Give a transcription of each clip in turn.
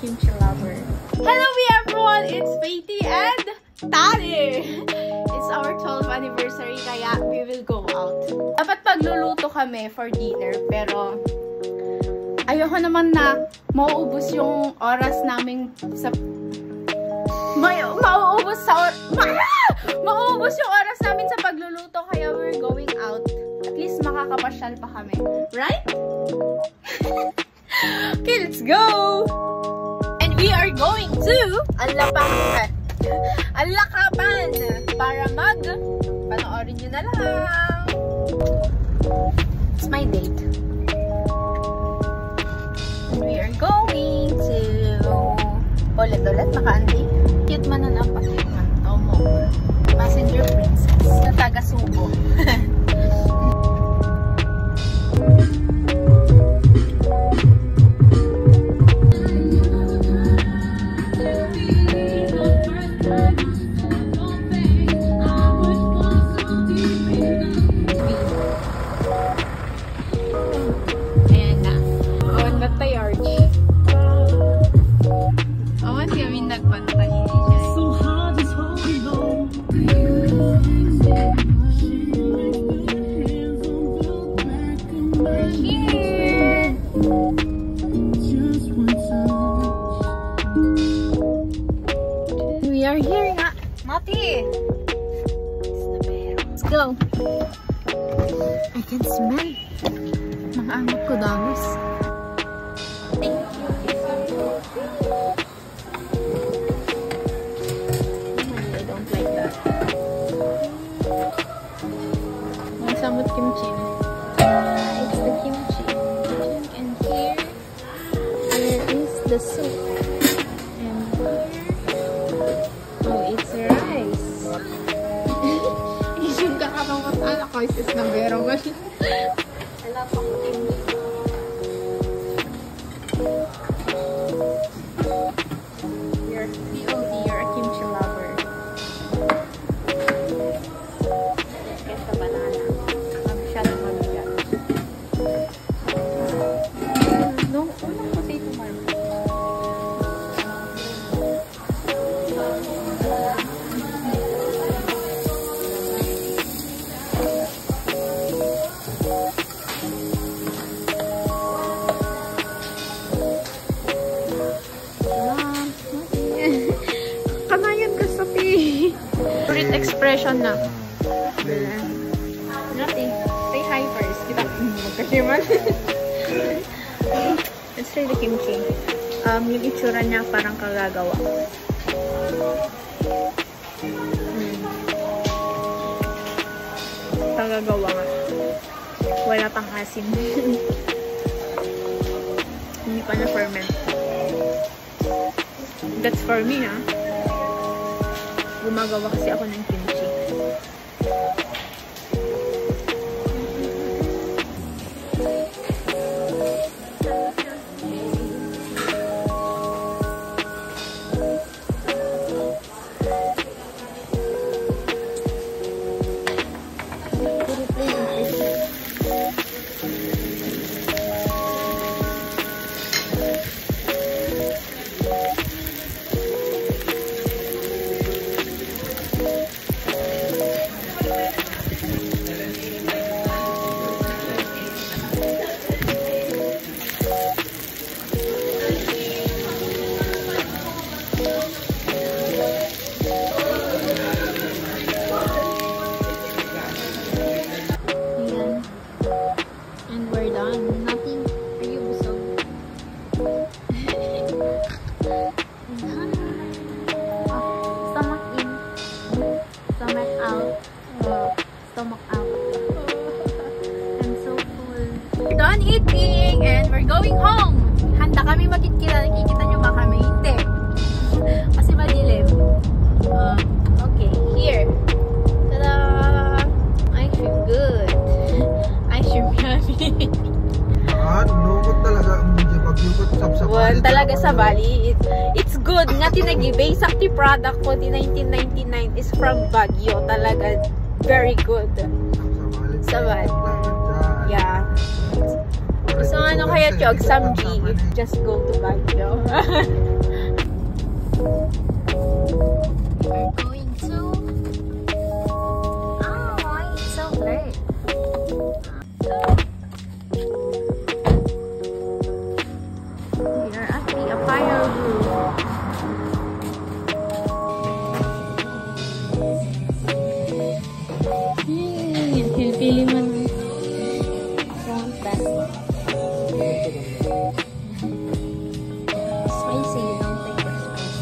kimchi lover. Hello everyone! It's Faity and Tari! It's our 12th anniversary kaya we will go out. Dapat pagluluto kami for dinner pero ayoko naman na mauubos yung oras namin sa mauubos yung oras namin sa pagluluto kaya we're going out. At least makakapasyal pa kami. Right? Okay, let's go! And we are going to Alakapan para panoorin nyo na lang. It's my date. And we are going to ulit maka-andi. Cute man na napakit man. Tomo. Passenger princess na taga-Subo. Go! I can smell. Mga angot ko dalos. Thank you. I don't like that. May samot kimchi. It's the kimchi. And here is the soup. And here, oh, it's rice. Is na pero wala pa ko you're POD, you're a kimchi lover. Get the banana. Masyadong mabigat. No, unang potato mark. Expression na. Nothing. Say hi first. Kita magkashiman. Let's try the kimchi. Yung itsura niya parang kagagawa. Kagagawa nga. Wala pang asin. Hindi pa na-ferment. That's for me, ha? Gumagawa kasi ako ng kimchi. Stomach out. I'm so full. We're done eating and we're going home. Handa kami makikita. Nakikita nyo ba kami? Hindi. Kasi madilim. Okay, here. Tada! I feel good. I feel yummy. Nukot talaga. Well, talaga sa Bali. It's good. Nga tinagibay. Sakti product ko di 1999 is from Baguio. Talaga. Very good. Sa Bali. Yeah. So ano kaya kaya chog samji. Just go to Baguio. We're going to... Oh, it's so late. We are at the Apparel Group. Pili mo na. Spicy, you don't think we're spicy.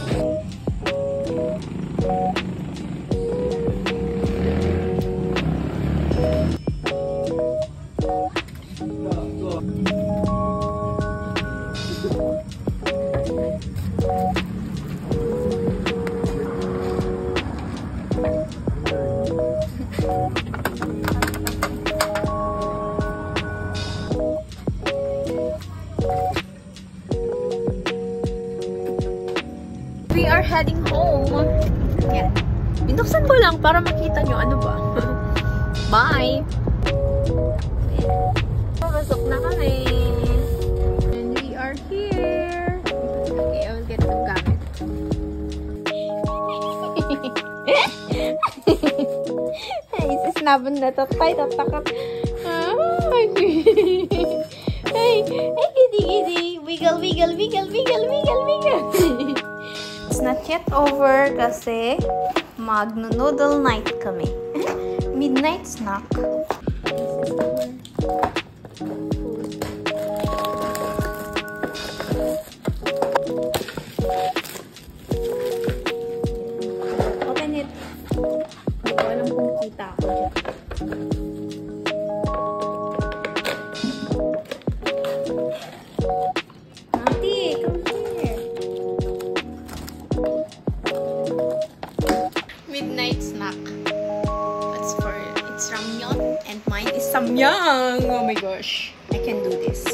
We are heading home. Yan. Binuksan ko lang para makita nyo ano ba. Bye! Pasok na kami. And we are here. Okay, I will get some gamit. Ay, sasnaban na tatay, tatakap. Ay, gidi. Wiggle, wiggle, wiggle, wiggle, wiggle, wiggle. It's not yet over kasi mag-noodle night kami. Midnight snack. Open it. Hindi ko alam kung kita ako dyan. Midnight snack. It's ramyeon and mine is samyang. Oh my gosh. I can do this.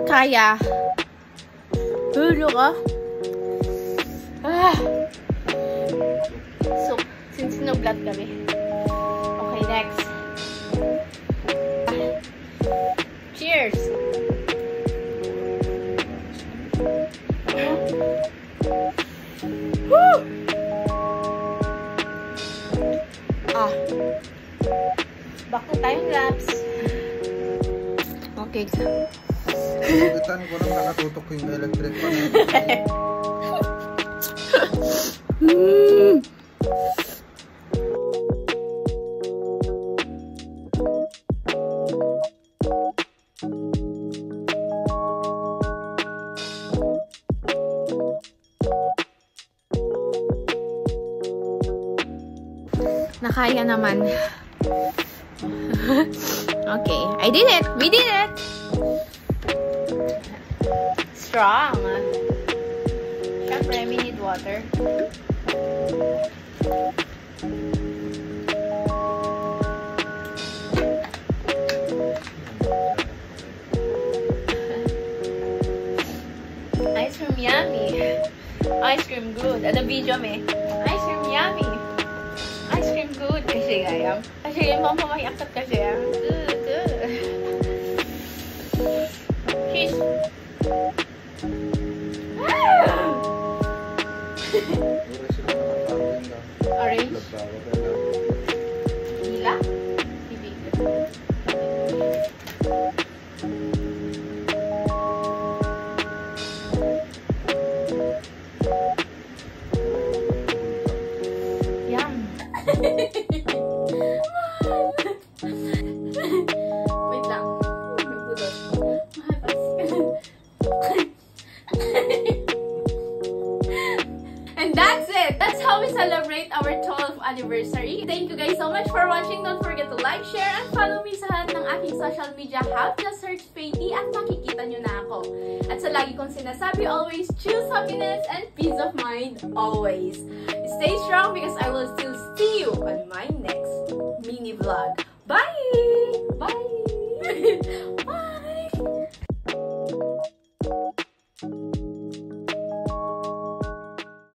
Kaya. Hulo ka. So, since no blood kami. Okay, next. Cheers! Woo! Back to time lapse. Okay. Nagutan ko lang nakatutok yung electric pan. Nakaya naman. Okay, I did it! We did it! Strong. Syempre, we need water. Ice cream yummy. Ice cream good. Ano video me? Ice cream yummy. Ice cream good. Kasi gayam. Kasi yung mamamayakat kasi. Good, good. Cheese. Orange. Gila? Bibig. Yum. Wait lang. And that's it! That's how we celebrate our 12th anniversary. Thank you guys so much for watching. Don't forget to like, share, and follow me sa lahat ng aking social media. Have just search Faithy at makikita nyo na ako. At sa lagi kong sinasabi, always choose happiness and peace of mind always. Stay strong because I will still see you on my next mini vlog.